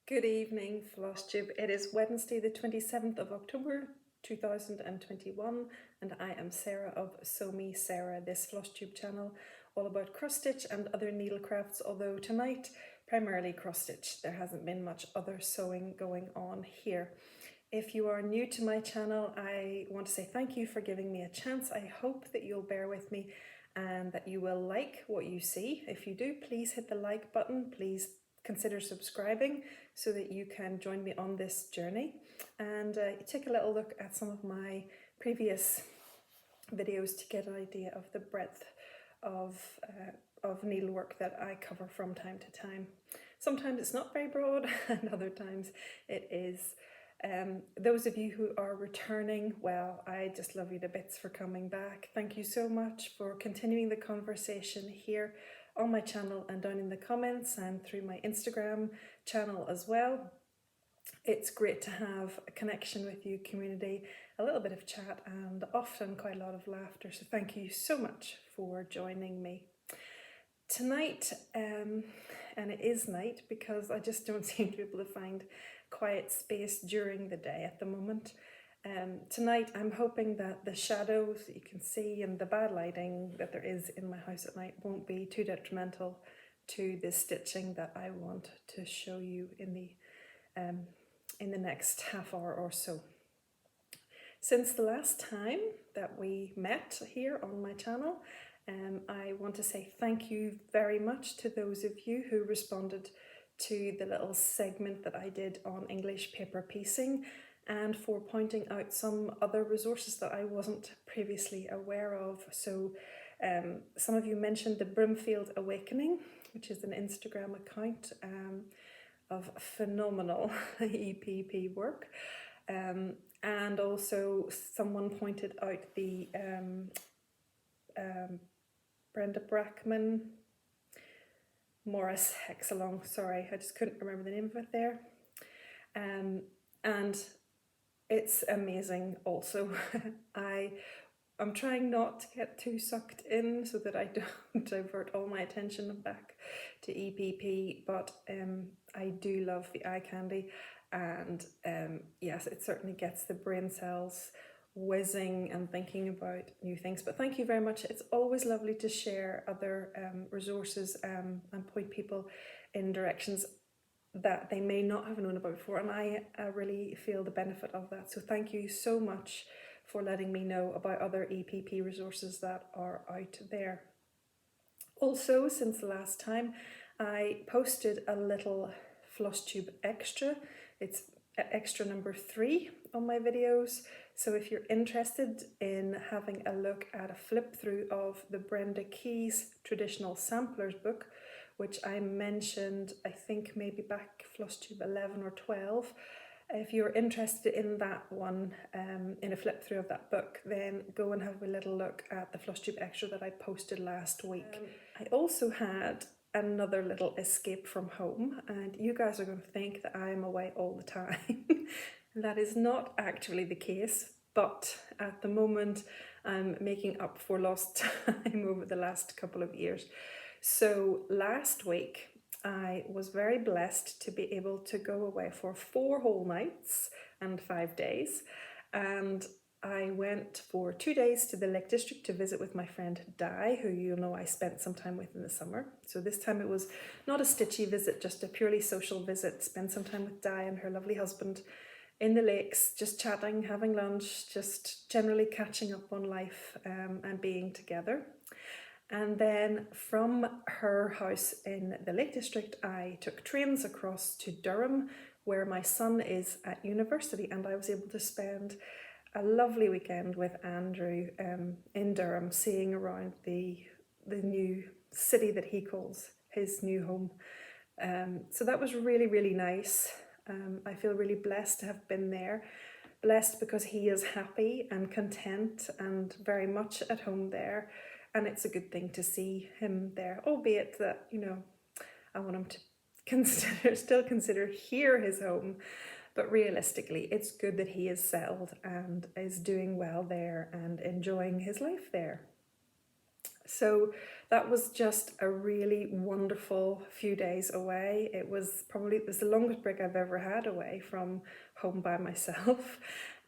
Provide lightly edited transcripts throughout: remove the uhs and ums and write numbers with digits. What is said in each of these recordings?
Good evening, Flosstube. It is Wednesday, the 27th of October 2021, and I am Sarah of Sew Me Sarah, this Flosstube channel all about cross stitch and other needle crafts. Although tonight, primarily cross stitch. There hasn't been much other sewing going on here. If you are new to my channel, I want to say thank you for giving me a chance. I hope that you'll bear with me and that you will like what you see. If you do, please hit the like button. Please consider subscribing so that you can join me on this journey and take a little look at some of my previous videos to get an idea of the breadth of needlework that I cover from time to time. Sometimes it's not very broad and other times it is. Those of you who are returning, well, I just love you to bits for coming back. Thank you so much for continuing the conversation here on my channel and down in the comments and through my Instagram channel as well. It's great to have a connection with you, community, a little bit of chat and often quite a lot of laughter. So thank you so much for joining me. Tonight, and it is night because I just don't seem to be able to find quiet space during the day at the moment. Tonight I'm hoping that the shadows that you can see and the bad lighting that there is in my house at night won't be too detrimental to the stitching that I want to show you in the next half hour or so. Since the last time that we met here on my channel, I want to say thank you very much to those of you who responded to the little segment that I did on English paper piecing and for pointing out some other resources that I wasn't previously aware of. So some of you mentioned the Brimfield Awakening, which is an Instagram account of phenomenal EPP work. And also someone pointed out the Brenda Brackman Morris Hexalong, sorry, I just couldn't remember the name of it there. And it's amazing also. I'm trying not to get too sucked in so that I don't divert all my attention back to EPP, but I do love the eye candy, and yes, it certainly gets the brain cells whizzing and thinking about new things. But thank you very much. It's always lovely to share other resources and point people in directions that they may not have known about before, and I really feel the benefit of that. So thank you so much for letting me know about other EPP resources that are out there. Also, since the last time, I posted a little Flosstube extra. It's extra number 3 on my videos. So if you're interested in having a look at a flip through of the Brenda Keyes Traditional Samplers book, which I mentioned, I think maybe back Flosstube 11 or 12. If you're interested in that one, in a flip through of that book, then go and have a little look at the Flosstube extra that I posted last week. I also had another little escape from home, and you guys are going to think that I'm away all the time. That is not actually the case, but at the moment I'm making up for lost time over the last couple of years. So last week I was very blessed to be able to go away for 4 whole nights and 5 days, and I went for 2 days to the Lake District to visit with my friend Di, who you know I spent some time with in the summer. So this time it was not a stitchy visit, just a purely social visit. Spend some time with Di and her lovely husband in the lakes, just chatting, having lunch, just generally catching up on life and being together. And then from her house in the Lake District, I took trains across to Durham, where my son is at university, and I was able to spend a lovely weekend with Andrew in Durham, seeing around the new city that he calls his new home. So that was really, really nice. I feel really blessed to have been there. Blessed because he is happy and content and very much at home there. And it's a good thing to see him there, albeit that, you know, I want him to still consider here his home. But realistically, it's good that he is settled and is doing well there and enjoying his life there. So that was just a really wonderful few days away. It was the longest break I've ever had away from home by myself,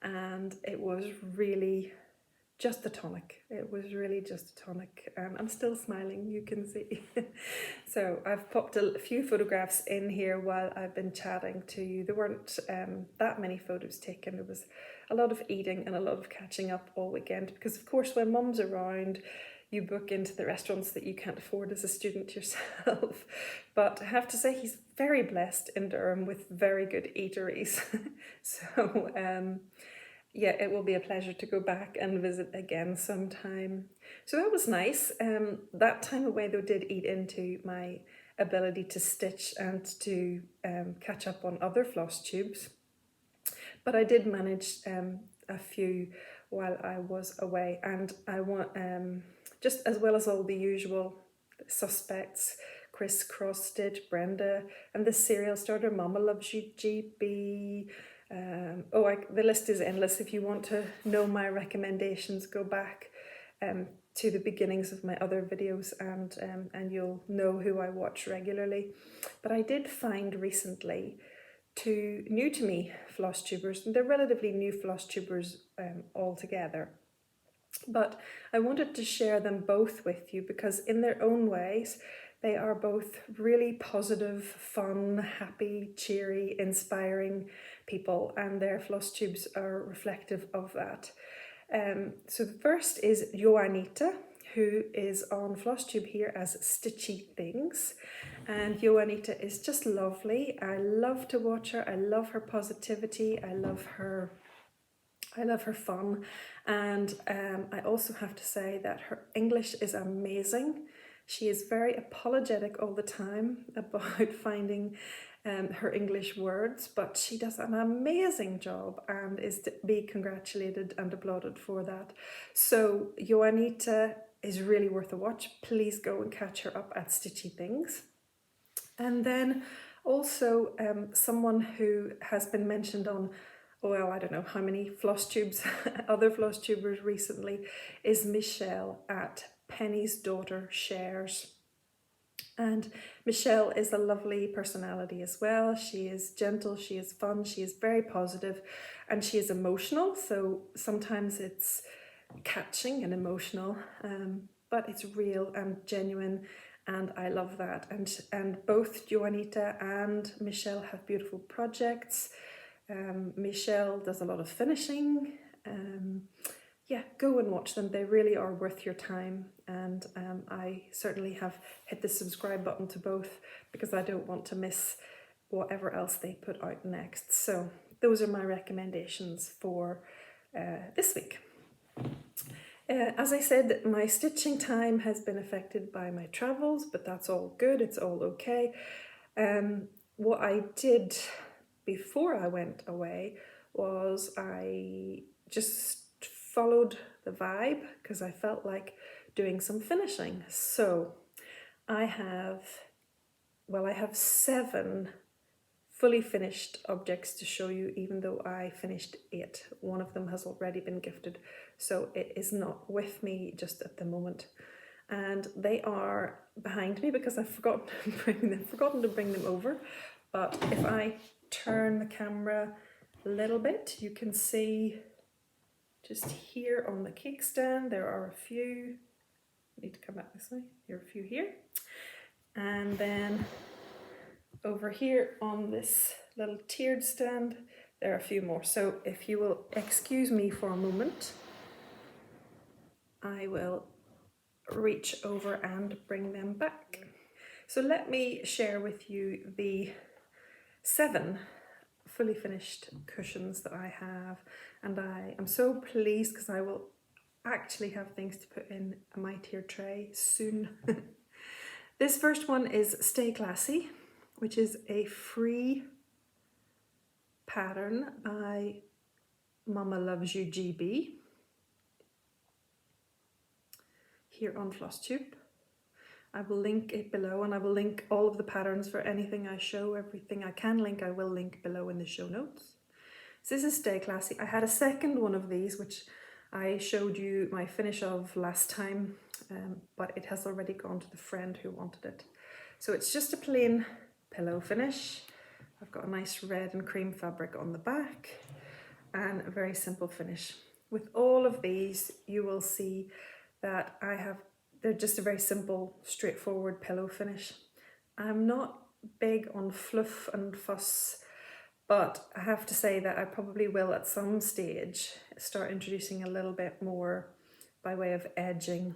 and it was really just a tonic. It was really just a tonic. I'm still smiling, you can see. So I've popped a few photographs in here while I've been chatting to you. There weren't that many photos taken. There was a lot of eating and a lot of catching up all weekend, because of course when mum's around, you book into the restaurants that you can't afford as a student yourself. But I have to say, he's very blessed in Durham with very good eateries. So yeah, it will be a pleasure to go back and visit again sometime. So that was nice. That time away though did eat into my ability to stitch and to catch up on other floss tubes. But I did manage a few while I was away, and I want just as well as all the usual suspects, Chris Cross Stitch, Brenda, and the serial starter, Mama Loves You GB. The list is endless. If you want to know my recommendations, go back to the beginnings of my other videos, and you'll know who I watch regularly. But I did find recently two new to me floss tubers, and they're relatively new floss tubers altogether. But I wanted to share them both with you because in their own ways, they are both really positive, fun, happy, cheery, inspiring people, and their floss tubes are reflective of that. So the first is Joanita, who is on Flosstube here as Stitchy Things. And Joanita is just lovely. I love to watch her. I love her positivity. I love her fun. And I also have to say that her English is amazing. She is very apologetic all the time about finding her English words, but she does an amazing job and is to be congratulated and applauded for that. So Joanita is really worth a watch. Please go and catch her up at Stitchy Things. And then also someone who has been mentioned on, well, I don't know how many floss tubes, other floss tubers recently, is Michele at sDaughterShares. And Michele is a lovely personality as well. She is gentle, she is fun, she is very positive, and she is emotional. So sometimes it's catching and emotional, but it's real and genuine, and I love that. And both Joanita and Michele have beautiful projects. Michele does a lot of finishing. Yeah, go and watch them. They really are worth your time, and I certainly have hit the subscribe button to both because I don't want to miss whatever else they put out next. So those are my recommendations for this week. As I said, my stitching time has been affected by my travels, but that's all good, it's all okay. What I did before I went away was I just followed the vibe because I felt like doing some finishing. So I have 7 fully finished objects to show you, even though I finished 8. One of them has already been gifted, so it is not with me just at the moment. And they are behind me because I've forgotten to bring them over. But if I turn the camera a little bit, you can see just here on the cake stand, there are a few. I need to come back this way. There are a few here. And then over here on this little tiered stand, there are a few more. So if you will excuse me for a moment, I will reach over and bring them back. So let me share with you the 7 fully finished cushions that I have, and I am so pleased because I will actually have things to put in my tier tray soon. This first one is Stay Classy, which is a free pattern by Mama Loves You GB here on Flosstube. I will link it below, and I will link all of the patterns for anything I show. Everything I can link, I will link below in the show notes. So this is Stay Classy. I had a second one of these, which I showed you my finish of last time, but it has already gone to the friend who wanted it. So it's just a plain pillow finish. I've got a nice red and cream fabric on the back and a very simple finish. With all of these, you will see that they're just a very simple, straightforward pillow finish. I'm not big on fluff and fuss, but I have to say that I probably will at some stage start introducing a little bit more by way of edging.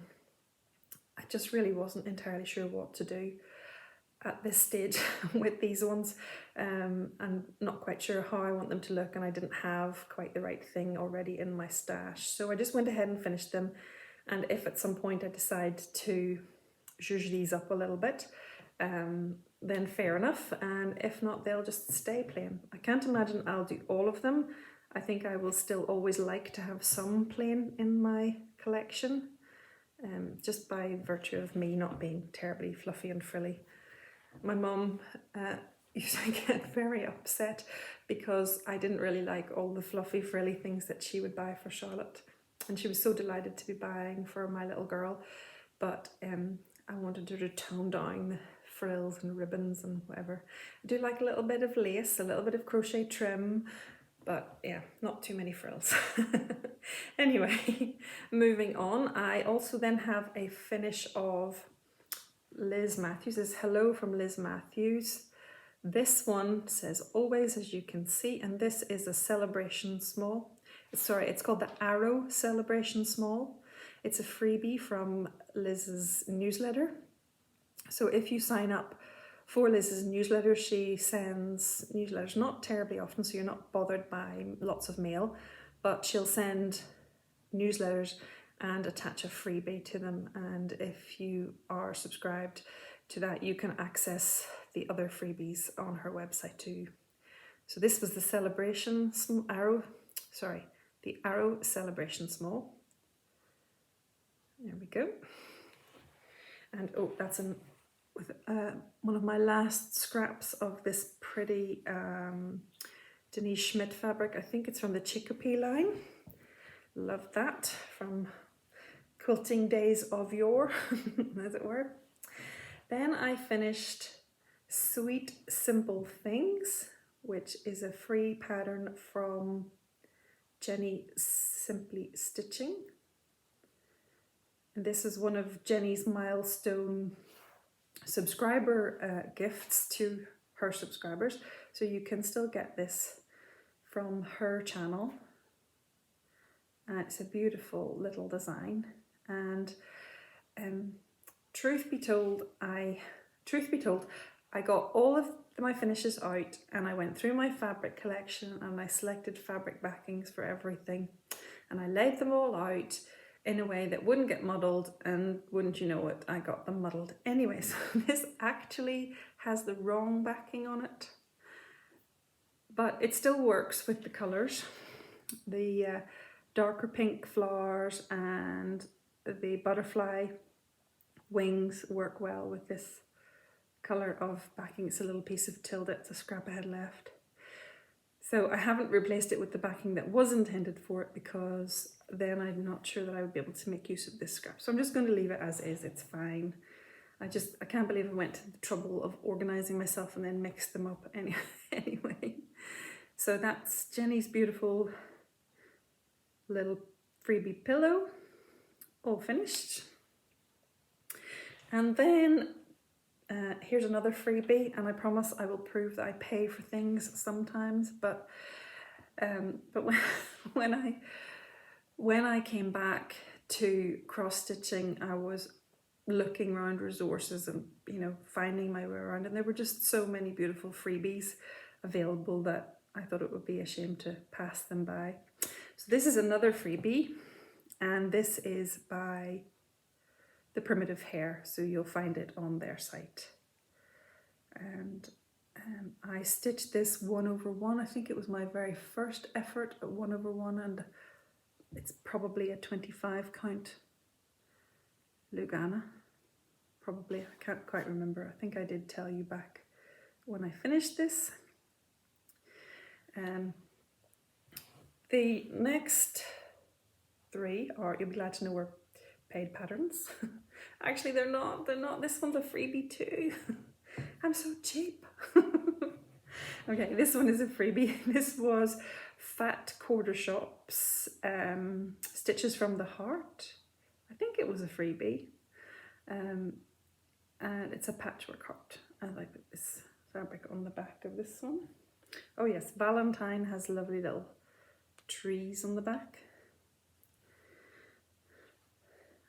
I just really wasn't entirely sure what to do at this stage with these ones. I'm not quite sure how I want them to look, and I didn't have quite the right thing already in my stash. So I just went ahead and finished them. And if at some point I decide to zhuzh these up a little bit, then fair enough, and if not, they'll just stay plain. I can't imagine I'll do all of them. I think I will still always like to have some plain in my collection, just by virtue of me not being terribly fluffy and frilly. My mum used to get very upset because I didn't really like all the fluffy frilly things that she would buy for Charlotte, and she was so delighted to be buying for my little girl, but I wanted her to tone down the frills and ribbons and whatever. I do like a little bit of lace, a little bit of crochet trim, but yeah, not too many frills. Anyway, moving on, I also then have a finish of Liz Matthews. This is Hello from Liz Matthews. This one says always, as you can see, and this is a celebration small. Sorry, it's called the Arrow Celebration Small. It's a freebie from Liz's newsletter. So if you sign up for Liz's newsletter, she sends newsletters not terribly often, so you're not bothered by lots of mail, but she'll send newsletters and attach a freebie to them. And if you are subscribed to that, you can access the other freebies on her website too. So this was the the Arrow Celebration Small. There we go. And oh, that's with one of my last scraps of this pretty Denise Schmidt fabric. I think it's from the Chicopee line. Love that, from quilting days of yore, as it were. Then I finished Sweet Simple Things, which is a free pattern from Jenny Simply Stitching. And this is one of Jenny's milestone subscriber gifts to her subscribers. So you can still get this from her channel. And it's a beautiful little design. And truth be told, I got all of my finishes out, and I went through my fabric collection and I selected fabric backings for everything, and I laid them all out in a way that wouldn't get muddled, and wouldn't you know it, I got them muddled anyway. So this actually has the wrong backing on it, but it still works with the colours. The darker pink flowers and the butterfly wings work well with this colour of backing. It's a little piece of tilde, it's a scrap I had left. So I haven't replaced it with the backing that was intended for it, because then I'm not sure that I would be able to make use of this scrap. So I'm just going to leave it as is, it's fine. I can't believe I went to the trouble of organising myself and then mixed them up anyway. So that's Jenny's beautiful little freebie pillow, all finished. And then here's another freebie, and I promise I will prove that I pay for things sometimes, but when I came back to cross stitching, I was looking around resources and finding my way around, and there were just so many beautiful freebies available that I thought it would be a shame to pass them by. So this is another freebie, and this is by The Primitive Hare, so you'll find it on their site. And I stitched this 1/1. I think it was my very first effort at 1/1, and it's probably a 25 count Lugana. Probably, I can't quite remember. I think I did tell you back when I finished this. The next three are, you'll be glad to know, were paid patterns. Actually, they're not. This one's a freebie too. I'm so cheap. Okay, this one is a freebie. This was Fat Quarter Shop's Stitches from the Heart. I think it was a freebie. And it's a patchwork heart. I like this fabric on the back of this one. Oh yes, Valentine has lovely little trees on the back.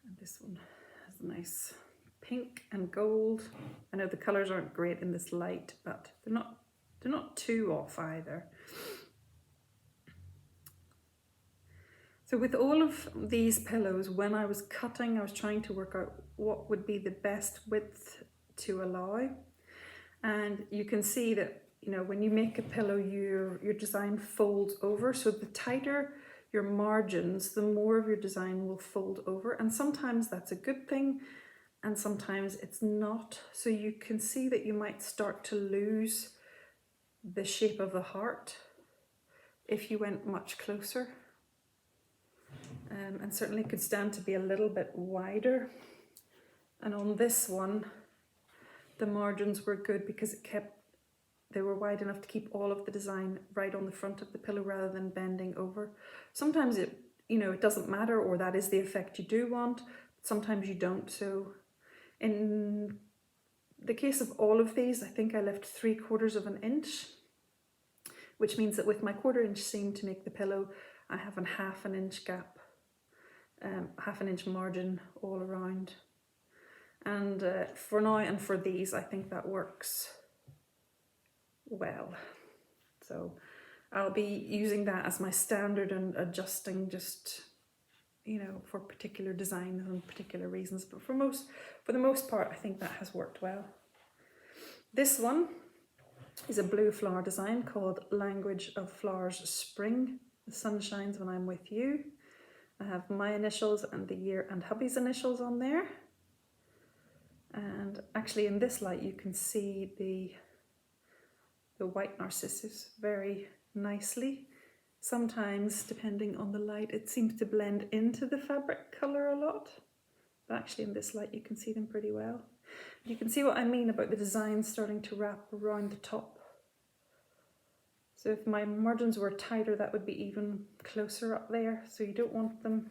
And this one has a nice pink and gold. I know the colours aren't great in this light, but they're not too off either. So with all of these pillows, when I was cutting, I was trying to work out what would be the best width to allow. And you can see that, you know, when you make a pillow, your design folds over. So the tighter your margins, the more of your design will fold over. And sometimes that's a good thing, and sometimes it's not. So you can see that you might start to lose the shape of the heart if you went much closer. And certainly could stand to be a little bit wider. And on this one, the margins were good because they were wide enough to keep all of the design right on the front of the pillow rather than bending over. Sometimes it doesn't matter, or that is the effect you do want. Sometimes you don't. So in the case of all of these, I think I left 3/4 of an inch, which means that with my 1/4 inch seam to make the pillow, I have a 1/2 inch gap, 1/2 inch margin all around. And for now and for these, I think that works well. So I'll be using that as my standard and adjusting just, for particular designs and particular reasons. But for the most part, I think that has worked well. This one is a blue flower design called Language of Flowers Spring. The sun shines when I'm with you. I have my initials and the year and hubby's initials on there. And actually in this light you can see the white narcissus very nicely. Sometimes, depending on the light, it seems to blend into the fabric colour a lot. But actually in this light you can see them pretty well. You can see what I mean about the design starting to wrap around the top. So if my margins were tighter, that would be even closer up there. So you don't want them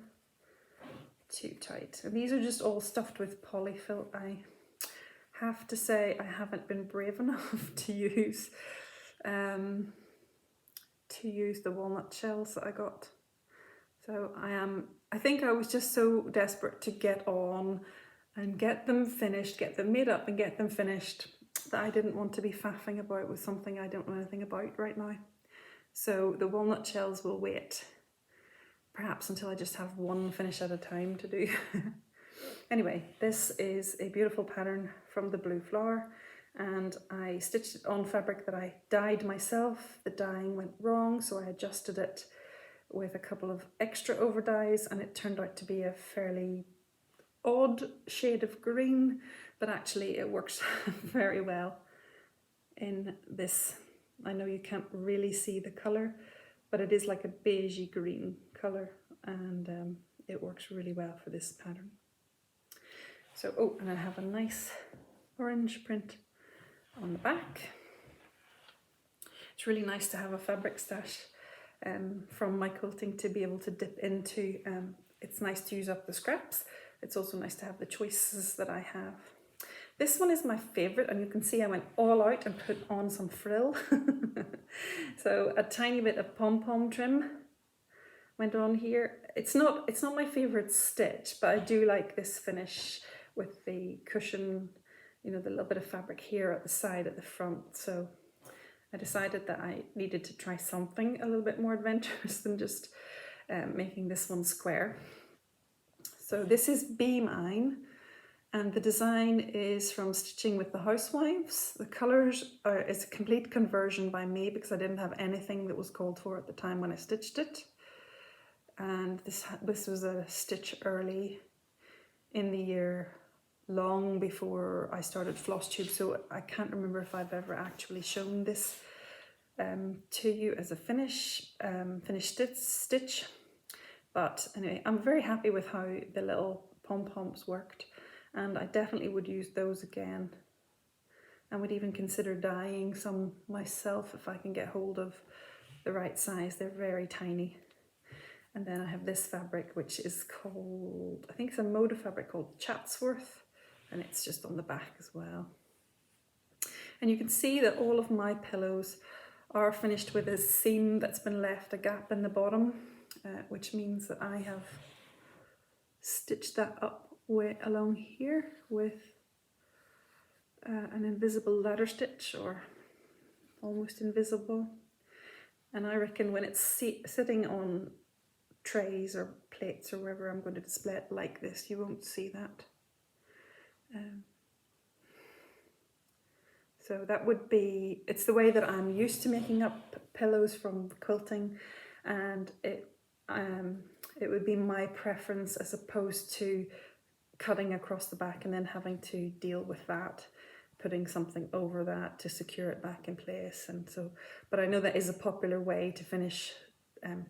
too tight. And these are just all stuffed with polyfill. I have to say I haven't been brave enough to use the walnut shells that I got. So I think I was just so desperate to get on and get them finished, get them made up and get them finished, that I didn't want to be faffing about with something I don't know anything about right now. So the walnut shells will wait, perhaps until I just have one finish at a time to do. Anyway, this is a beautiful pattern from the blue flower, and I stitched it on fabric that I dyed myself. The dyeing went wrong, so I adjusted it with a couple of extra over dyes, and it turned out to be a fairly odd shade of green, but actually it works very well in this. I know you can't really see the colour, but it is like a beigey green colour, and it works really well for this pattern. So, and I have a nice orange print on the back. It's really nice to have a fabric stash from my quilting to be able to dip into. It's nice to use up the scraps. It's also nice to have the choices that I have. This one is my favourite, and you can see I went all out and put on some frill. So a tiny bit of pom-pom trim went on here. It's not my favourite stitch, but I do like this finish with the cushion, the little bit of fabric here at the side, at the front. So I decided that I needed to try something a little bit more adventurous than just making this one square. So this is Be Mine, and the design is from Stitching with the Housewives. The colours is a complete conversion by me because I didn't have anything that was called for at the time when I stitched it. And this was a stitch early in the year, long before I started Flosstube, so I can't remember if I've ever actually shown this to you as a finished stitch. But anyway, I'm very happy with how the little pom-poms worked, and I definitely would use those again. I would even consider dyeing some myself if I can get hold of the right size. They're very tiny. And then I have this fabric, which is called, I think it's a moda fabric called Chatsworth, and it's just on the back as well. And you can see that all of my pillows are finished with a seam that's been left, a gap in the bottom, which means that I have stitched that up way along here with an invisible ladder stitch, or almost invisible. And I reckon when it's sitting on trays or plates or wherever I'm going to display it like this, you won't see that. So that would be, it's the way that I'm used to making up pillows from quilting, and it would be my preference as opposed to cutting across the back and then having to deal with that, putting something over that to secure it back in place. And so, but I know that is a popular way to finish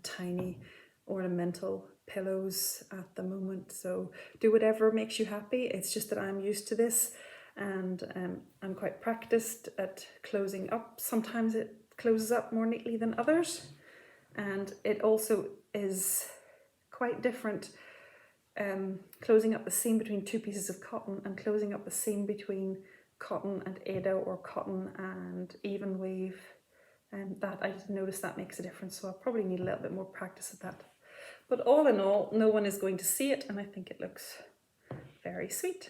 tiny ornamental pillows at the moment. So do whatever makes you happy. It's just that I'm used to this, and I'm quite practiced at closing up. Sometimes it closes up more neatly than others, and it also is quite different closing up the seam between two pieces of cotton and closing up the seam between cotton and Ada or cotton and even weave, and that I just noticed that makes a difference. So I'll probably need a little bit more practice at that. But all in all, no one is going to see it, and I think it looks very sweet.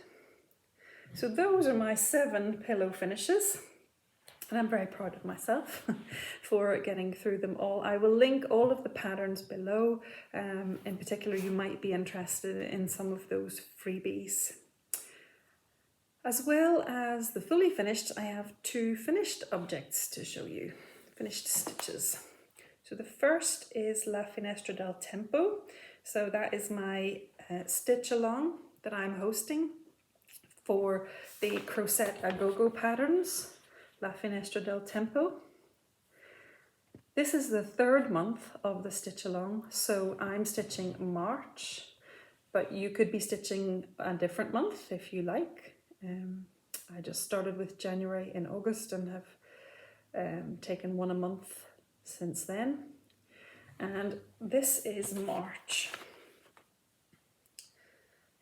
So those are my 7 pillow finishes, and I'm very proud of myself for getting through them all. I will link all of the patterns below. In particular, you might be interested in some of those freebies. As well as the fully finished, I have 2 finished objects to show you, finished stitches. So the first is La Finestra del Tempo. So that is my stitch along that I'm hosting for the Crochet A Go-Go patterns, La Finestra del Tempo. This is the 3rd month of the stitch along, so I'm stitching March, but you could be stitching a different month if you like. I just started with January in August and have taken 1 a month since then. And this is March.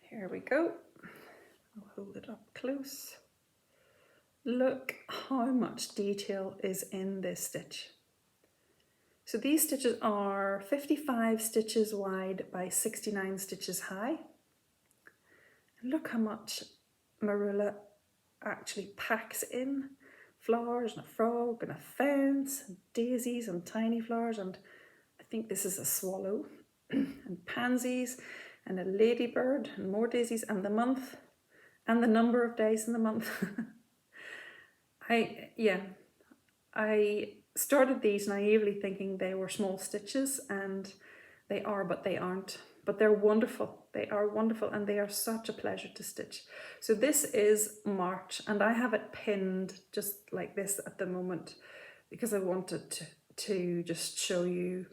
Here we go. I'll hold it up close. Look how much detail is in this stitch. So these stitches are 55 stitches wide by 69 stitches high. And look how much Marula actually packs in. Flowers and a frog and a fence and daisies and tiny flowers, and I think this is a swallow and pansies and a ladybird and more daisies, and the month and the number of days in the month. I started these naively thinking they were small stitches, and they are, but they aren't. But they're wonderful. They are wonderful, and they are such a pleasure to stitch. So this is March, and I have it pinned just like this at the moment because I wanted to just show you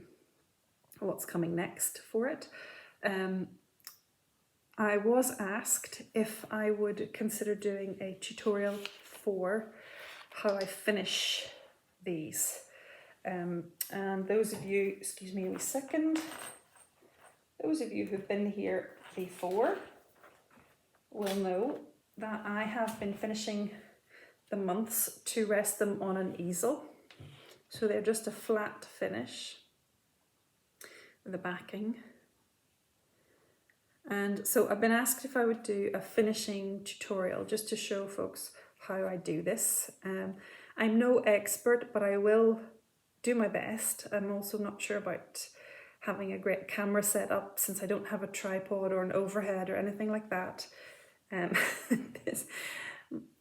what's coming next for it. I was asked if I would consider doing a tutorial for how I finish these. And those of you, excuse me a wee second, those of you who've been here before will know that I have been finishing the months to rest them on an easel. So they're just a flat finish with the backing. And so I've been asked if I would do a finishing tutorial just to show folks how I do this. I'm no expert, but I will do my best. I'm also not sure about having a great camera set up since I don't have a tripod or an overhead or anything like that.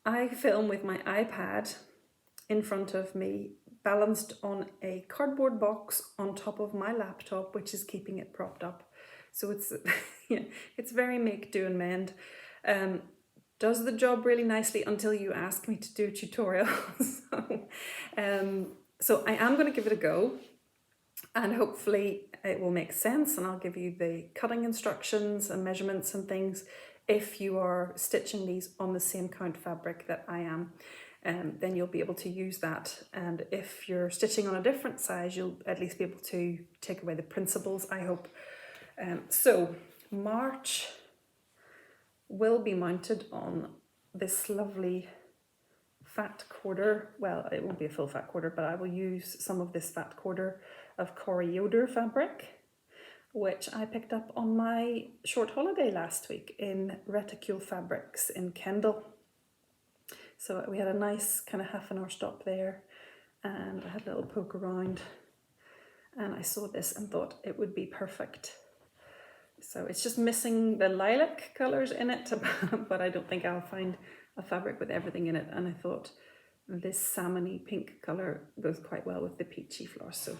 I film with my iPad in front of me, balanced on a cardboard box on top of my laptop, which is keeping it propped up. So it's it's very make, do and mend. Does the job really nicely until you ask me to do a tutorial. So I am going to give it a go, and hopefully it will make sense, and I'll give you the cutting instructions and measurements and things if you are stitching these on the same count fabric that I am. Then you'll be able to use that, and if you're stitching on a different size, you'll at least be able to take away the principles, I hope. So March will be mounted on this lovely fat quarter. Well, it won't be a full fat quarter, but I will use some of this fat quarter of Yoder fabric, which I picked up on my short holiday last week in Reticule Fabrics in Kendal. So we had a nice kind of half an hour stop there, and I had a little poke around, and I saw this and thought it would be perfect. So it's just missing the lilac colours in it, but I don't think I'll find a fabric with everything in it, and I thought this salmony pink colour goes quite well with the peachy floss. So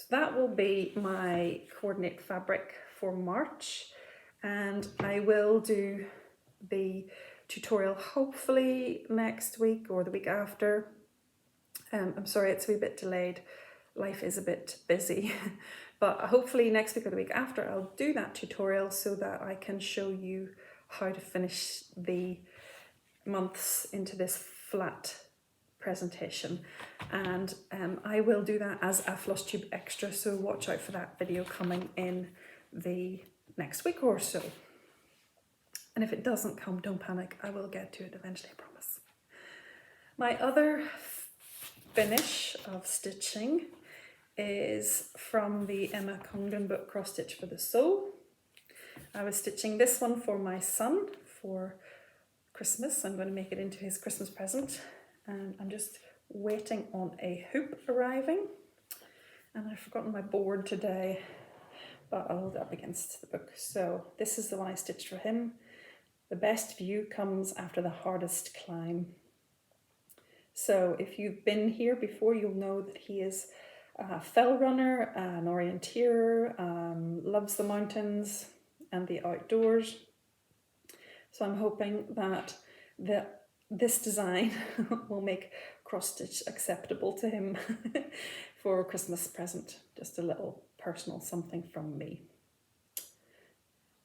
that will be my coordinate fabric for March, and I will do the tutorial hopefully next week or the week after. I'm sorry it's a wee bit delayed, life is a bit busy, but hopefully next week or the week after I'll do that tutorial so that I can show you how to finish the months into this flat presentation, and I will do that as a Flosstube extra, so watch out for that video coming in the next week or so. And if it doesn't come, don't panic, I will get to it eventually, I promise. My other finish of stitching is from the Emma Congdon book, Cross Stitch for the Soul. I was stitching this one for my son for Christmas. I'm going to make it into his Christmas present, and I'm just waiting on a hoop arriving, and I've forgotten my board today, but I'll hold it up against the book. So this is the one I stitched for him. The best view comes after the hardest climb. So if you've been here before, you'll know that he is a fell runner, an orienteer, loves the mountains and the outdoors. So I'm hoping that this design will make cross stitch acceptable to him for a Christmas present. Just a little personal something from me.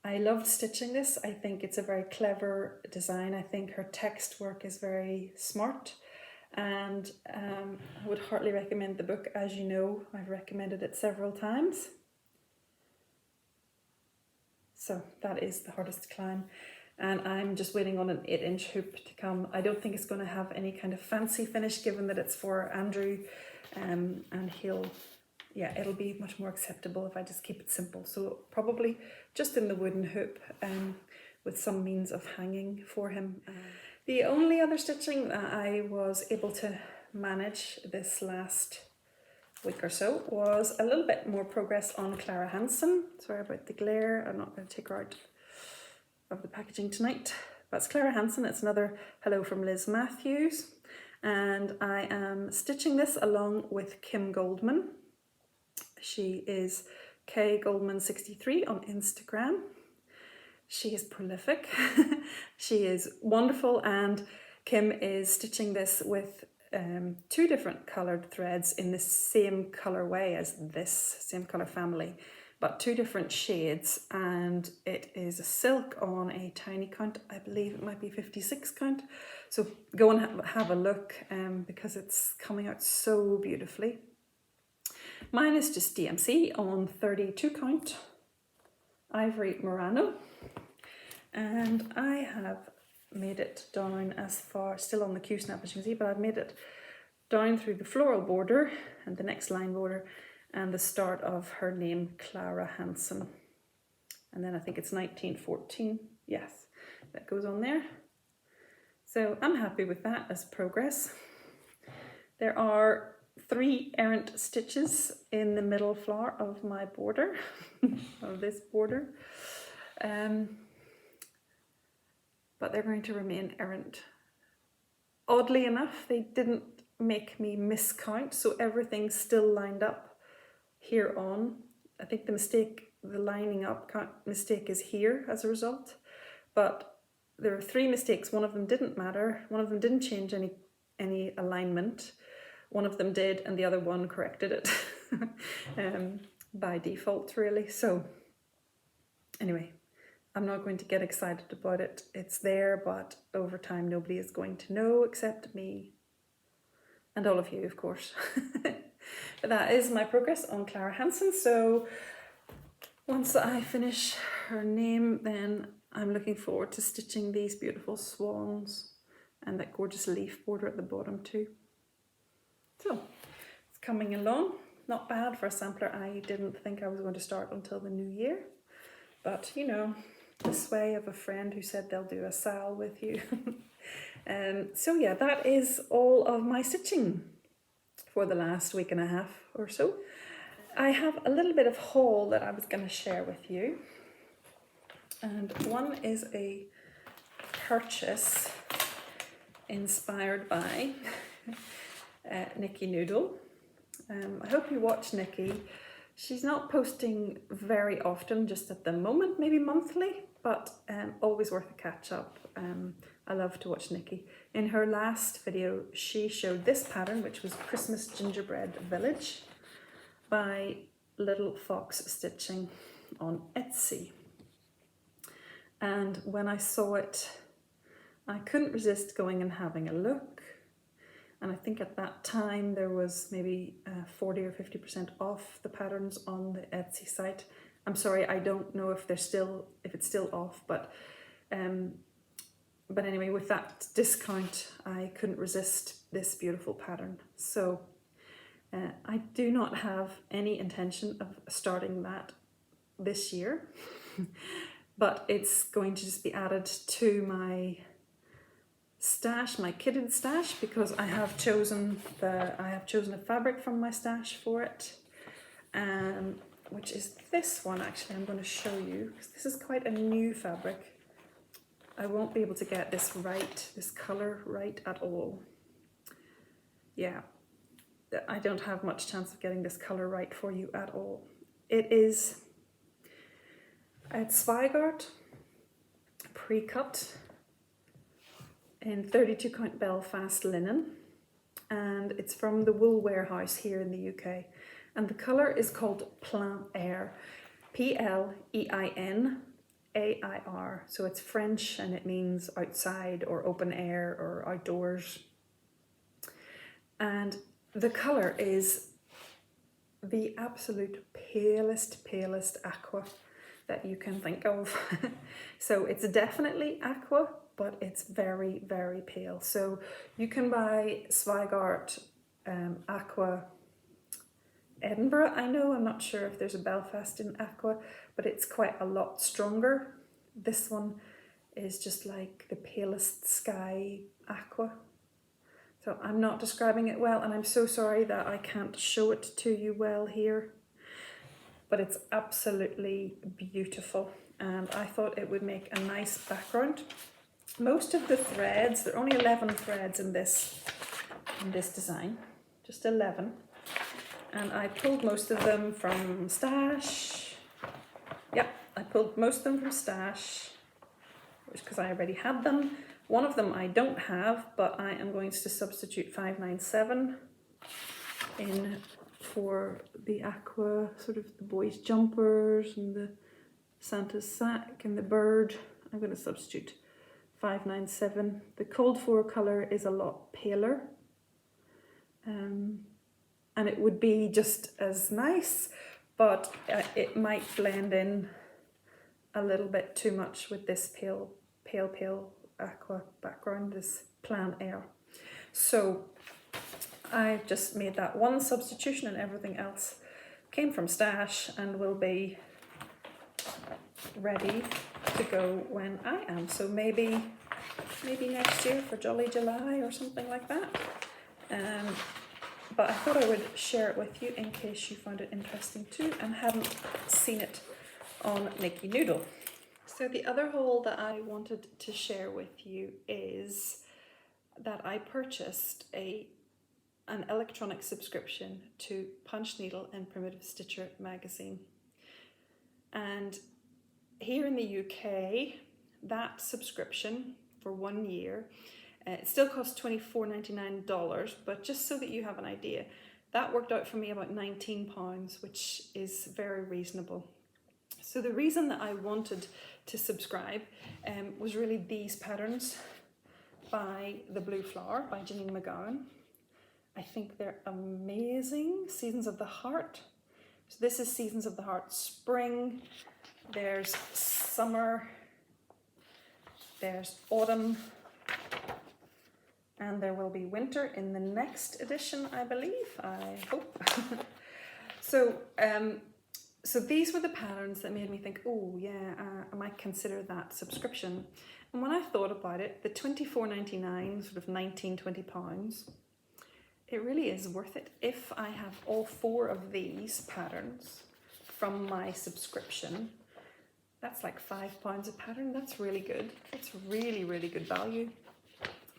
I loved stitching this. I think it's a very clever design. I think her text work is very smart, and I would heartily recommend the book. As you know, I've recommended it several times. So that is the hardest climb, and I'm just waiting on an 8-inch hoop to come. I don't think it's going to have any kind of fancy finish, given that it's for Andrew, and it'll be much more acceptable if I just keep it simple. So probably just in the wooden hoop, with some means of hanging for him. The only other stitching that I was able to manage this last week or so was a little bit more progress on Clara Hansen. Sorry about the glare, I'm not going to take her out of the packaging tonight. But it's Clara Hansen, it's another Hello from Liz Matthews, and I am stitching this along with Kim Goldman. She is K Goldman 63 on Instagram. She is prolific. She is wonderful, and Kim is stitching this with 2 different coloured threads in the same colourway as this, same colour family, but 2 different shades, and it is a silk on a tiny count. I believe it might be 56 count. So go and have a look, because it's coming out so beautifully. Mine is just DMC on 32 count, Ivory Murano, and I have made it down as far, still on the Q-snap as you can see, but I've made it down through the floral border and the next line border and the start of her name, Clara Hansen. And then I think it's 1914, yes, that goes on there. So I'm happy with that as progress. There are 3 errant stitches in the middle flower of my border, of this border, but they're going to remain errant. Oddly enough, they didn't make me miscount, so everything's still lined up here on. I think the mistake, the lining up mistake is here as a result, but there are 3 mistakes. One of them didn't matter, one of them didn't change any alignment, one of them did, and the other one corrected it. by default really. So anyway, I'm not going to get excited about it. It's there, but over time nobody is going to know except me and all of you, of course. But that is my progress on Clara Hansen. So once I finish her name, then I'm looking forward to stitching these beautiful swans and that gorgeous leaf border at the bottom too. So it's coming along. Not bad for a sampler. I didn't think I was going to start until the new year, but you know, this way of a friend who said they'll do a sal with you. So yeah, that is all of my stitching for the last week and a half or so. I have a little bit of haul that I was going to share with you, and one is a purchase inspired by Nikki Noodle. I hope you watch Nikki. She's not posting very often, just at the moment, maybe monthly, but always worth a catch up. I love to watch Nikki. In her last video, she showed this pattern, which was Christmas Gingerbread Village by Little Fox Stitching on Etsy. And when I saw it, I couldn't resist going and having a look. And I think at that time there was maybe 40 or 50% off the patterns on the Etsy site. I'm sorry, I don't know if it's still off, but anyway, with that discount, I couldn't resist this beautiful pattern. So I do not have any intention of starting that this year, but it's going to just be added to my stash, my kitted stash, because I have chosen a fabric from my stash for it, which is this one. Actually, I'm going to show you because this is quite a new fabric. I won't be able to get this color right at all. Yeah, I don't have much chance of getting this color right for you at all. It's Zweigart pre-cut in 32 count Belfast linen, and it's from the Wool Warehouse here in the UK, and the colour is called Plein Air, Pleinair, so it's French and it means outside or open air or outdoors. And the colour is the absolute palest aqua that you can think of. So it's definitely aqua, but it's very, very pale. So you can buy Zweigart Aqua Edinburgh. I'm not sure if there's a Belfast in aqua, but it's quite a lot stronger. This one is just like the palest sky aqua. So I'm not describing it well, and I'm so sorry that I can't show it to you well here, but it's absolutely beautiful, and I thought it would make a nice background. Most of the threads, there are only 11 threads in this design, just 11. And I pulled most of them from Stash. Yeah, I pulled most of them from Stash, because I already had them. One of them I don't have, but I am going to substitute 597 in for the aqua, sort of the boys' jumpers and the Santa's sack and the bird. I'm going to substitute 597. The cold for colour is a lot paler, and it would be just as nice, but it might blend in a little bit too much with this pale aqua background, this Plein Air. So I've just made that one substitution, and everything else came from Stash and will be ready to go when I am. So maybe next year for Jolly July or something like that. But I thought I would share it with you in case you found it interesting too and hadn't seen it on Nikki Noodle. So the other haul that I wanted to share with you is that I purchased an electronic subscription to Punch Needle and Primitive Stitcher magazine. And here in the UK, that subscription for 1 year, it still costs $24.99, but just so that you have an idea, that worked out for me about £19, which is very reasonable. So the reason that I wanted to subscribe was really these patterns by The Blue Flower by Janine McGowan. I think they're amazing. Seasons of the Heart. So this is Seasons of the Heart Spring. There's summer. There's autumn. And there will be winter in the next edition, I believe. I hope. So these were the patterns that made me think, oh yeah, I might consider that subscription. And when I thought about it, the £24.99, sort of £19-20, it really is worth it. If I have all 4 of these patterns from my subscription, that's like £5 a pattern. That's really good. That's really, really good value.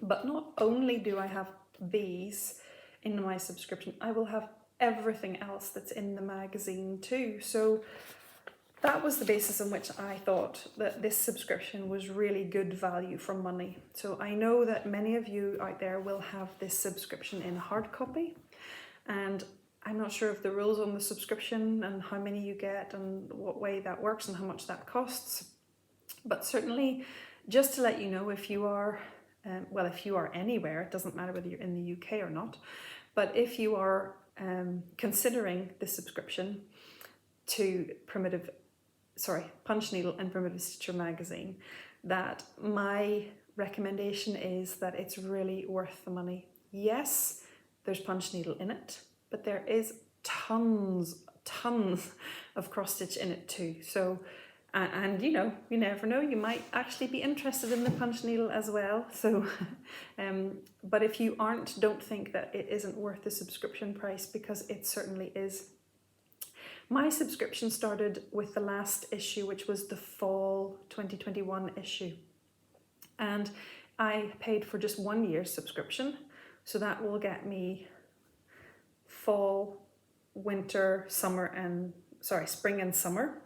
But not only do I have these in my subscription, I will have everything else that's in the magazine too. So that was the basis on which I thought that this subscription was really good value for money. So I know that many of you out there will have this subscription in hard copy, and I'm not sure of the rules on the subscription and how many you get and what way that works and how much that costs. But certainly, just to let you know, if you are well, if you are anywhere, it doesn't matter whether you're in the UK or not, but if you are considering the subscription to Punch Needle and Primitive Stitcher magazine, that my recommendation is that it's really worth the money. Yes, there's Punch Needle in it, but there is tons of cross stitch in it too. So and you know, you never know, you might actually be interested in the Punch Needle as well. So, but if you aren't, don't think that it isn't worth the subscription price, because it certainly is. My subscription started with the last issue, which was the fall 2021 issue. And I paid for just 1 year's subscription. So that will get me fall, winter, spring and summer.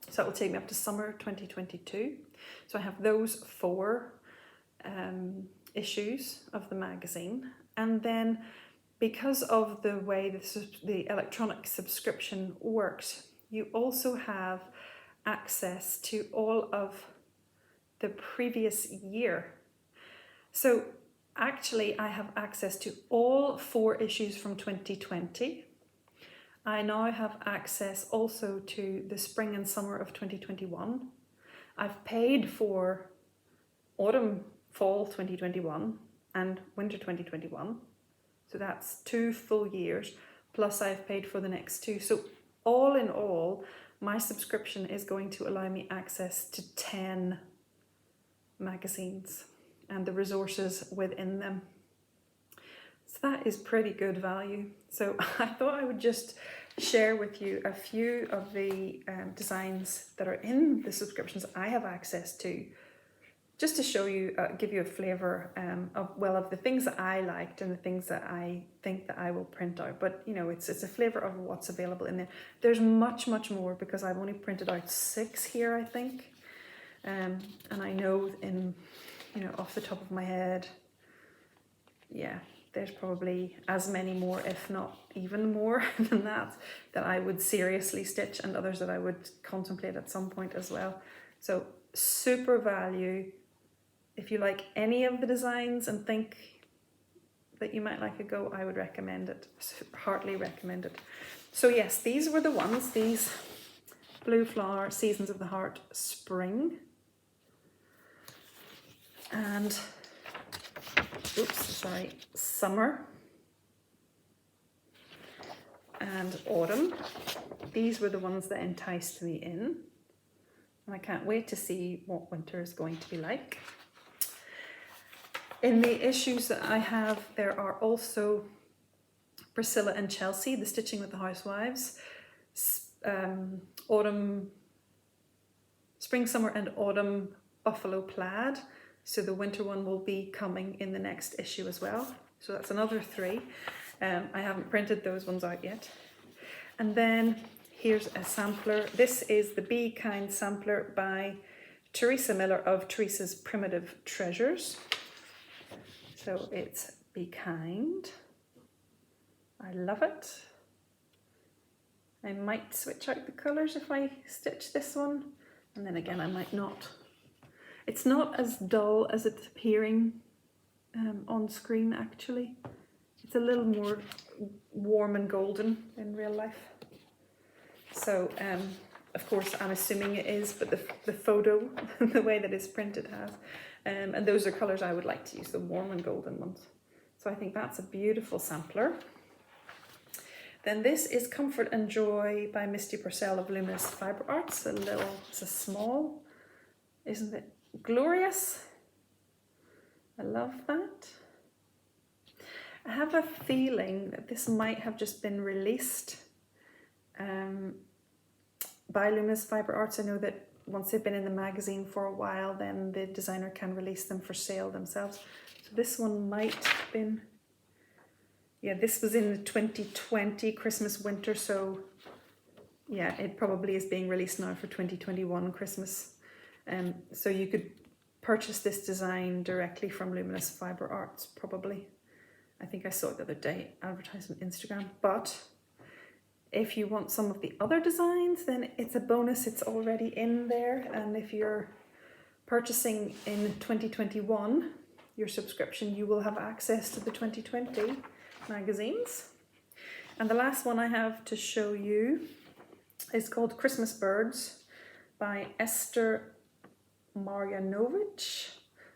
So that will take me up to summer 2022. So I have those 4 issues of the magazine. And then because of the way the electronic subscription works, you also have access to all of the previous year. So actually I have access to all 4 issues from 2020. I now have access also to the spring and summer of 2021. I've paid for autumn, fall 2021 and winter 2021. So that's 2 full years, plus I've paid for the next 2. So all in all, my subscription is going to allow me access to 10 magazines and the resources within them. So that is pretty good value. So I thought I would just share with you a few of the designs that are in the subscriptions I have access to, just to show you, give you a flavour of the things that I liked and the things that I think that I will print out. But you know, it's a flavour of what's available in there. There's much more, because I've only printed out 6 here, I think, and I know off the top of my head, yeah, there's probably as many more, if not even more than that I would seriously stitch, and others that I would contemplate at some point as well. So super value. If you like any of the designs and think that you might like a go, I would recommend it, heartily recommend it. So yes, these were the ones, these Blue Flower Seasons of the Heart Spring, and summer and autumn. These were the ones that enticed me in, and I can't wait to see what winter is going to be like. In the issues that I have, there are also Priscilla and Chelsea, the Stitching with the Housewives, spring, summer and autumn buffalo plaid. So the winter one will be coming in the next issue as well. So that's another 3. I haven't printed those ones out yet. And then here's a sampler. This is the Be Kind sampler by Teresa Miller of Teresa's Primitive Treasures. So it's Be Kind. I love it. I might switch out the colours if I stitch this one, and then again I might not. It's not as dull as it's appearing on screen actually. It's a little more warm and golden in real life. So of course I'm assuming it is, but the photo, the way that it's printed has. And those are colours I would like to use, the warm and golden ones. So I think that's a beautiful sampler. Then this is Comfort and Joy by Misty Purcell of Luminous Fibre Arts. It's a small, isn't it glorious? I love that. I have a feeling that this might have just been released by Luminous Fibre Arts. I know that once they've been in the magazine for a while, then the designer can release them for sale themselves. So this one might have been, yeah, this was in the 2020 Christmas winter, so yeah, it probably is being released now for 2021 Christmas. So you could purchase this design directly from Luminous Fibre Arts, probably. I think I saw it the other day advertised on Instagram. But if you want some of the other designs, then it's a bonus, it's already in there. And if you're purchasing in 2021, your subscription, you will have access to the 2020 magazines. And the last one I have to show you is called Christmas Birds by Esther Marjanovic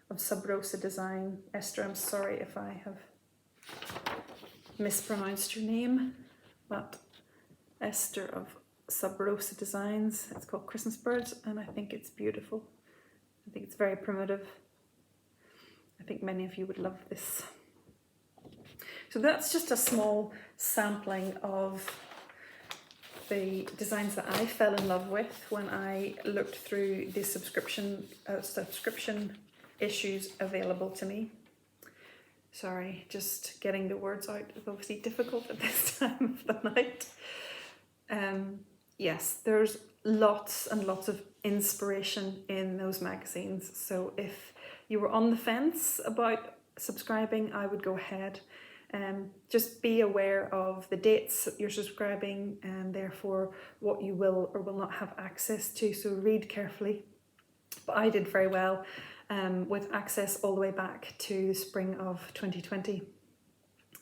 of Sub Rosa Design. Esther, I'm sorry if I have mispronounced your name, but Esther of Sub Rosa Designs. It's called Christmas Birds, and I think it's beautiful. I think it's very primitive. I think many of you would love this. So that's just a small sampling of the designs that I fell in love with when I looked through the subscription issues available to me. Sorry, just getting the words out is obviously difficult at this time of the night. Yes, there's lots and lots of inspiration in those magazines. So if you were on the fence about subscribing, I would go ahead. Just be aware of the dates you're subscribing and therefore what you will or will not have access to. So read carefully. But I did very well with access all the way back to spring of 2020.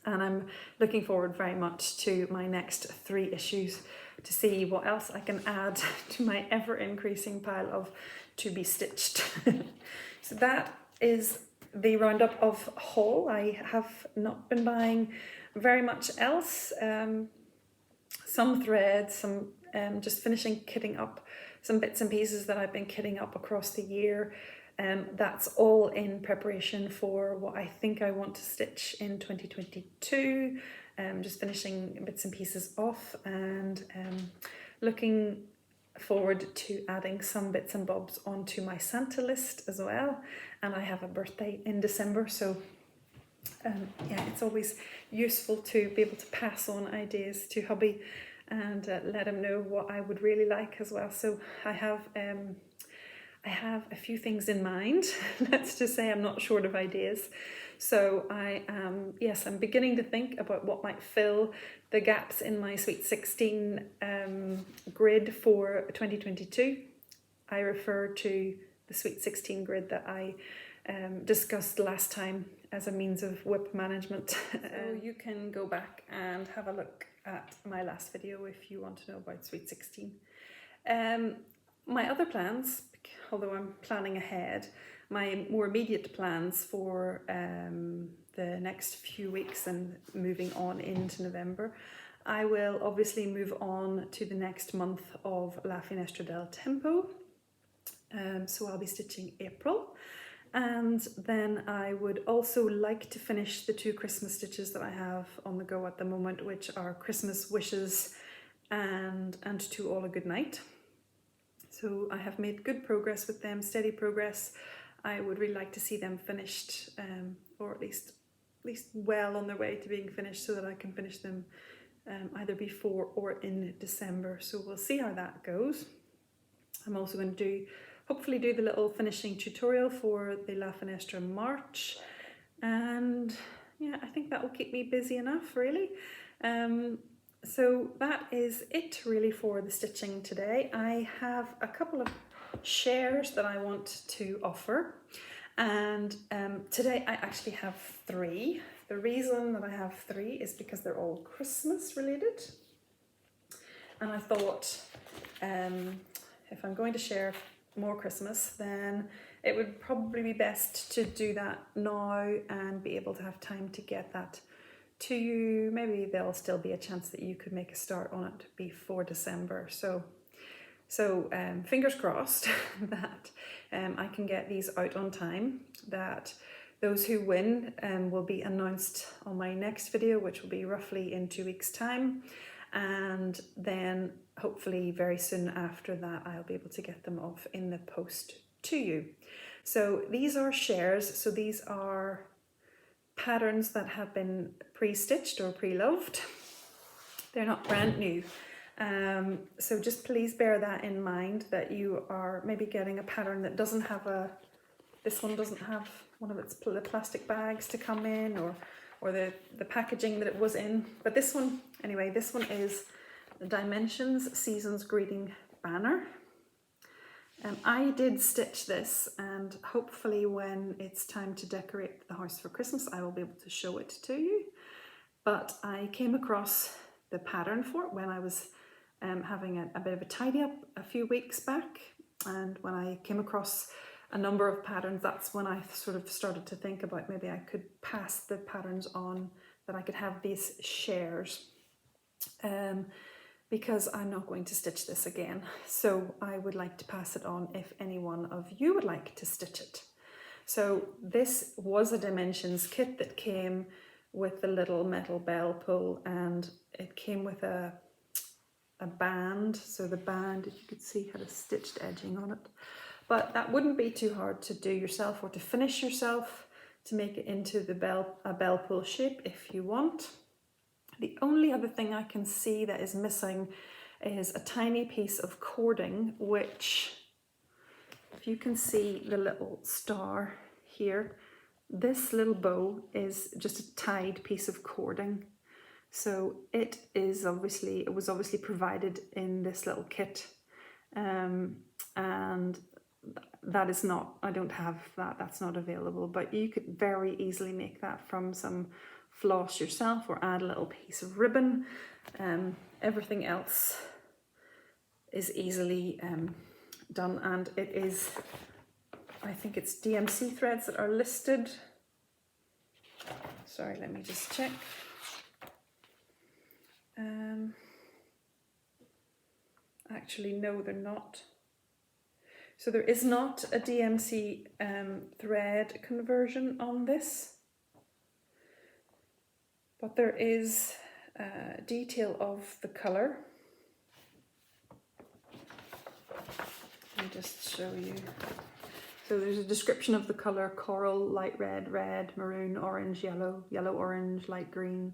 And I'm looking forward very much to my next 3 issues to see what else I can add to my ever increasing pile of to be stitched. So that is the roundup of haul. I have not been buying very much else. Some threads, some just finishing kitting up some bits and pieces that I've been kitting up across the year. That's all in preparation for what I think I want to stitch in 2022. Just finishing bits and pieces off and looking forward to adding some bits and bobs onto my Santa list as well. And I have a birthday in December, so yeah, it's always useful to be able to pass on ideas to hubby and let him know what I would really like as well. So I have a few things in mind. Let's just say I'm not short of ideas. So I'm beginning to think about what might fill the gaps in my Sweet 16 grid for 2022. I refer to the Sweet 16 grid that I discussed last time as a means of WIP management. So you can go back and have a look at my last video if you want to know about Sweet 16. My other plans, although I'm planning ahead, my more immediate plans for the next few weeks and moving on into November, I will obviously move on to the next month of La Finestra del Tempo. So I'll be stitching April. And then I would also like to finish the 2 Christmas stitches that I have on the go at the moment, which are Christmas Wishes and To All a Good Night. So I have made good progress with them, steady progress. I would really like to see them finished, or at least well on their way to being finished, so that I can finish them either before or in December. So we'll see how that goes. I'm also going to hopefully do the little finishing tutorial for the La Finestra March. And yeah, I think that will keep me busy enough, really. So that is it really for the stitching today. I have a couple of shares that I want to offer, and today I actually have 3. The reason that I have 3 is because they're all Christmas related, and I thought if I'm going to share more Christmas, then it would probably be best to do that now and be able to have time to get that to you. Maybe there'll still be a chance that you could make a start on it before December. So fingers crossed that I can get these out on time, that those who win will be announced on my next video, which will be roughly in 2 weeks' time. And then hopefully very soon after that, I'll be able to get them off in the post to you. So these are shares. So these are patterns that have been pre-stitched or pre-loved. They're not brand new. So just please bear that in mind, that you are maybe getting a pattern that doesn't have this one doesn't have one of its plastic bags to come in, or the packaging that it was in. But this one, anyway, this one is the Dimensions Seasons Greeting Banner. I did stitch this, and hopefully when it's time to decorate the house for Christmas, I will be able to show it to you. But I came across the pattern for it when I was having a bit of a tidy up a few weeks back. And when I came across a number of patterns, that's when I sort of started to think about maybe I could pass the patterns on, that I could have these shares. Because I'm not going to stitch this again. So I would like to pass it on if any one of you would like to stitch it. So this was a Dimensions kit that came with the little metal bell pull, and it came with a band. So the band, if you could see, had a stitched edging on it. But that wouldn't be too hard to do yourself or to finish yourself, to make it into a bell pull shape if you want. The only other thing I can see that is missing is a tiny piece of cording, which, if you can see the little star here, this little bow is just a tied piece of cording. So it was obviously provided in this little kit, and that is not, I don't have that, that's not available, but you could very easily make that from some floss yourself, or add a little piece of ribbon. Everything else is easily done, and it is, I think it's DMC threads that are listed. Sorry, let me just check. Actually, no, they're not. So there is not a DMC thread conversion on this, but there is detail of the colour. Let me just show you. So there's a description of the colour: coral, light red, red, maroon, orange, yellow, yellow, orange, light green.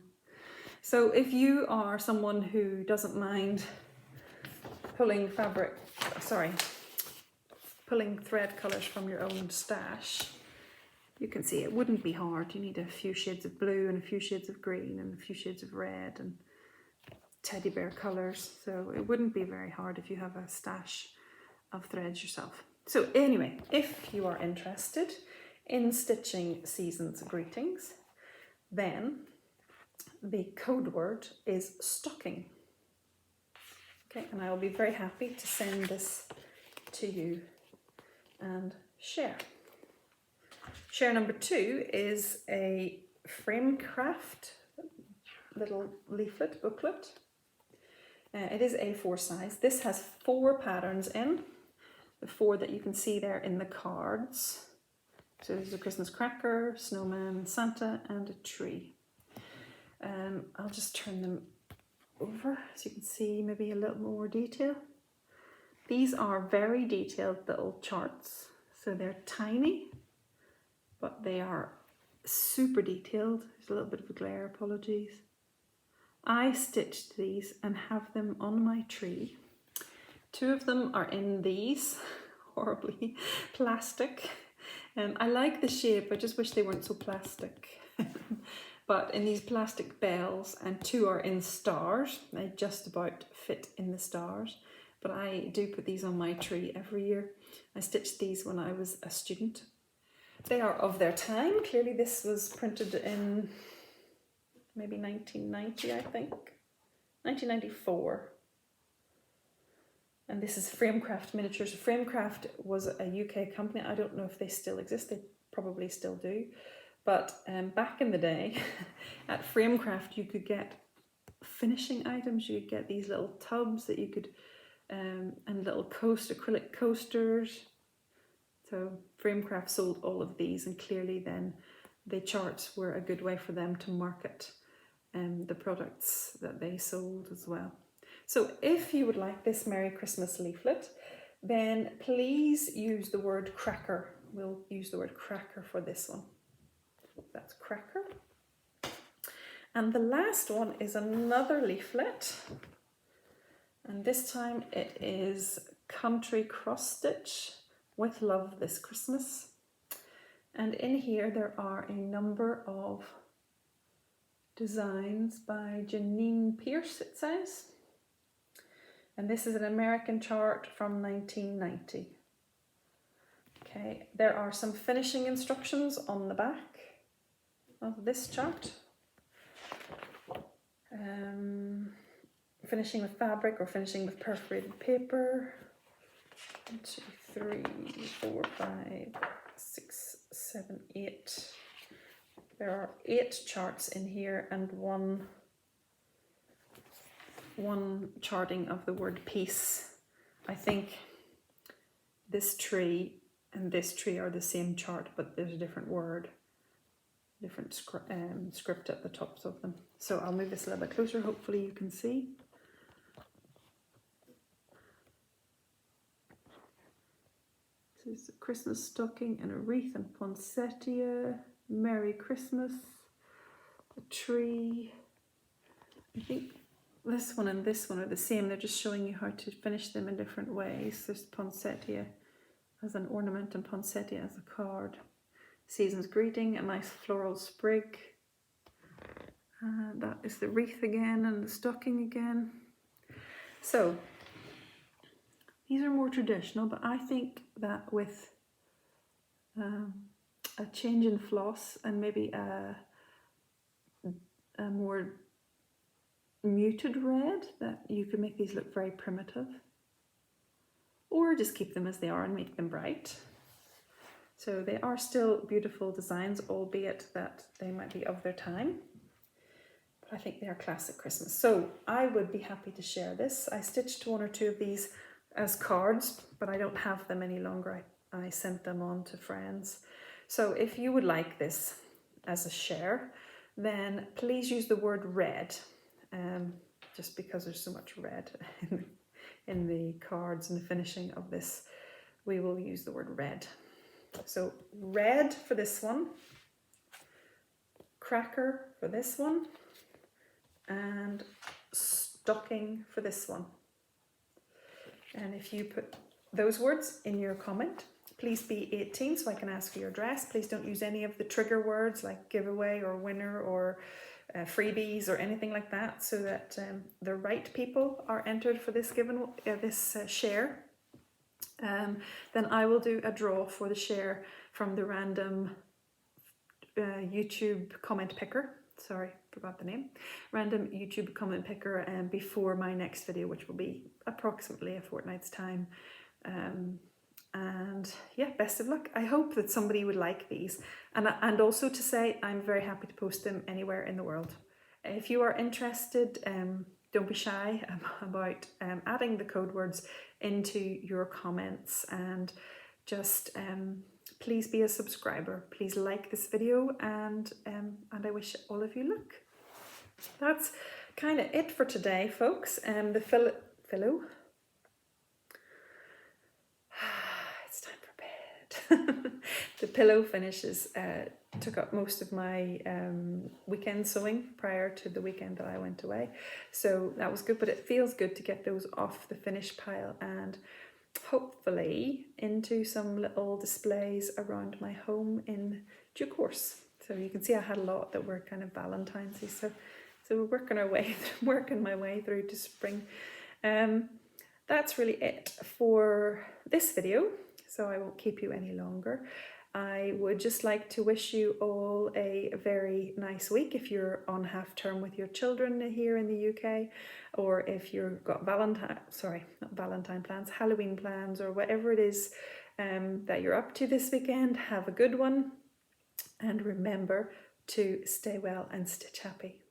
So if you are someone who doesn't mind pulling thread colours from your own stash, you can see it wouldn't be hard. You need a few shades of blue and a few shades of green and a few shades of red and teddy bear colours. So it wouldn't be very hard if you have a stash of threads yourself. So anyway, if you are interested in stitching Seasons Greetings, then the code word is stocking. Okay, and I will be very happy to send this to you and share. Share number 2 is a frame craft little leaflet booklet. It is A4 size. This has 4 patterns in, the 4 that you can see there in the cards. So there's a Christmas cracker, snowman, Santa, and a tree. I'll just turn them over so you can see maybe a little more detail. These are very detailed little charts, so they're tiny, but they are super detailed. There's a little bit of a glare, apologies. I stitched these and have them on my tree. 2 of them are in these, horribly plastic. I like the shape, I just wish they weren't so plastic. but in these plastic bells, and 2 are in stars. They just about fit in the stars, but I do put these on my tree every year. I stitched these when I was a student. They are of their time. Clearly this was printed in maybe 1990, I think. 1994. And this is Framecraft Miniatures. Framecraft was a UK company. I don't know if they still exist. They probably still do. But back in the day, at Framecraft, you could get finishing items. You could get these little tubs that you could, and little acrylic coasters. So Framecraft sold all of these, and clearly then the charts were a good way for them to market the products that they sold as well. So if you would like this Merry Christmas leaflet, then please use the word cracker. We'll use the word cracker for this one. That's cracker. And the last one is another leaflet. And this time it is Country Cross Stitch with Love This Christmas. And in here there are a number of designs by Janine Pierce, it says. And this is an American chart from 1990. Okay, there are some finishing instructions on the back of this chart. Finishing with fabric or finishing with perforated paper. 1, 2, 3, 4, 5, 6, 7, 8. There are 8 charts in here and one charting of the word peace. I think this tree and this tree are the same chart, but there's a different word, different script at the tops of them. So I'll move this a little bit closer, hopefully you can see. So it's a Christmas stocking and a wreath and poinsettia, Merry Christmas, a tree. I think this one and this one are the same, they're just showing you how to finish them in different ways. There's poinsettia as an ornament and poinsettia as a card. Season's greeting, a nice floral sprig. That is the wreath again and the stocking again. So these are more traditional, but I think that with a change in floss and maybe a more muted red, that you could make these look very primitive, or just keep them as they are and make them bright. So they are still beautiful designs, albeit that they might be of their time, but I think they are classic Christmas. So I would be happy to share this. I stitched 1 or 2 of these as cards, but I don't have them any longer. I sent them on to friends. So if you would like this as a share, then please use the word red, just because there's so much red in the cards and the finishing of this, we will use the word red. So red for this one, cracker for this one, and stocking for this one. And if you put those words in your comment, please be 18 so I can ask for your address. Please don't use any of the trigger words like giveaway or winner or freebies or anything like that, so that the right people are entered for this share. Then I will do a draw for the share from the random YouTube comment picker. Sorry, forgot the name. Random YouTube comment picker before my next video, which will be approximately a fortnight's time. And yeah, best of luck. I hope that somebody would like these, and also to say I'm very happy to post them anywhere in the world. If you are interested, don't be shy about adding the code words into your comments, and just please be a subscriber. Please like this video, and I wish all of you luck. That's kind of it for today, folks. The pillow. It's time for bed. The pillow finishes took up most of my weekend sewing prior to the weekend that I went away, so that was good. But it feels good to get those off the finish pile and hopefully into some little displays around my home in due course. So you can see I had a lot that were kind of Valentine's-y. So we're working my way through to spring. That's really it for this video, so I won't keep you any longer. I would just like to wish you all a very nice week if you're on half term with your children here in the UK, or if you've got Valentine plans, Halloween plans, or whatever it is that you're up to this weekend. Have a good one, and remember to stay well and stitch happy.